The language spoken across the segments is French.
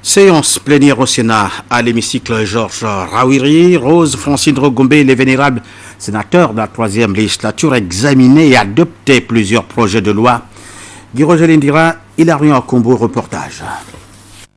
Séance plénière au Sénat à l'hémicycle Georges Rawiri, Rose Francine Rogombe, les vénérables sénateurs de la 3e législature examinaient et adoptaient plusieurs projets de loi. Guy-Roger Lindira, Hilarion Akombo, reportage.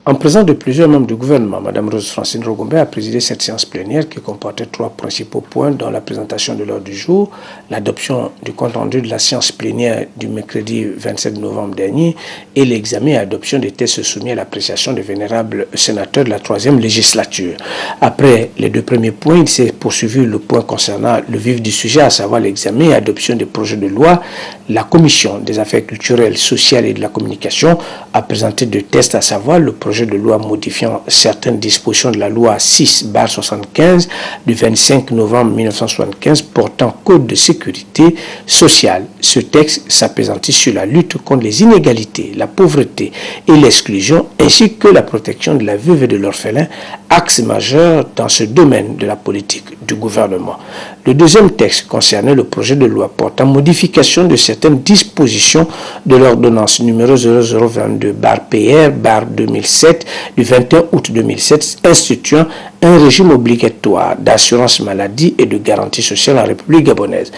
En présence de plusieurs membres du gouvernement, Mme Rose Francine Rogombe a présidé cette séance plénière qui comportait 3 principaux points, dont la présentation de l'ordre du jour, l'adoption du compte-rendu de la séance plénière du mercredi 27 novembre dernier et l'examen et adoption des textes soumis à l'appréciation des vénérables sénateurs de la 3e législature. Après les 2 premiers points, il s'est poursuivi le point concernant le vif du sujet, à savoir l'examen et adoption des projets de loi. La Commission des affaires culturelles, sociales et de la communication a présenté 2 textes, à savoir le projet de loi modifiant certaines dispositions de la loi 6/75 du 25 novembre 1975 portant code de sécurité sociale. Ce texte s'appesantit sur la lutte contre les inégalités, la pauvreté et l'exclusion, ainsi que la protection de la veuve et de l'orphelin, axe majeur dans ce domaine de la politique du gouvernement. Le deuxième texte concernait le projet de loi portant modification de certaines dispositions de l'ordonnance numéro 0022/PR/2007 du 21 août 2007 instituant un régime obligatoire d'assurance maladie et de garantie sociale en République gabonaise.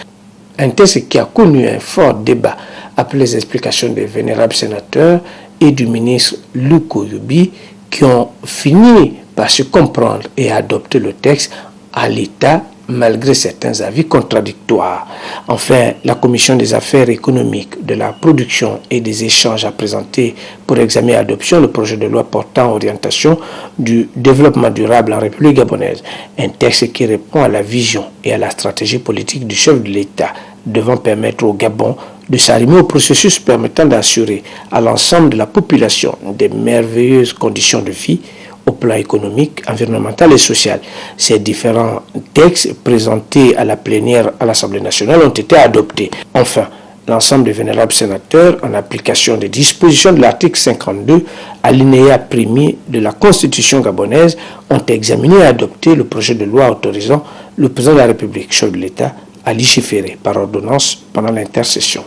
Un texte qui a connu un fort débat après les explications des vénérables sénateurs et du ministre Luko Yubi qui ont fini par se comprendre et adopter le texte à l'état malgré certains avis contradictoires. Enfin, la Commission des affaires économiques, de la production et des échanges a présenté pour examen et adoption le projet de loi portant orientation du développement durable en République gabonaise, un texte qui répond à la vision et à la stratégie politique du chef de l'État, devant permettre au Gabon de s'arrimer au processus permettant d'assurer à l'ensemble de la population des merveilleuses conditions de vie au plan économique, environnemental et social. Ces différents textes présentés à la plénière à l'Assemblée nationale ont été adoptés. Enfin, l'ensemble des vénérables sénateurs, en application des dispositions de l'article 52, alinéa 1er de la Constitution gabonaise, ont examiné et adopté le projet de loi autorisant le président de la République, chef de l'État, à légiférer par ordonnance pendant l'intercession.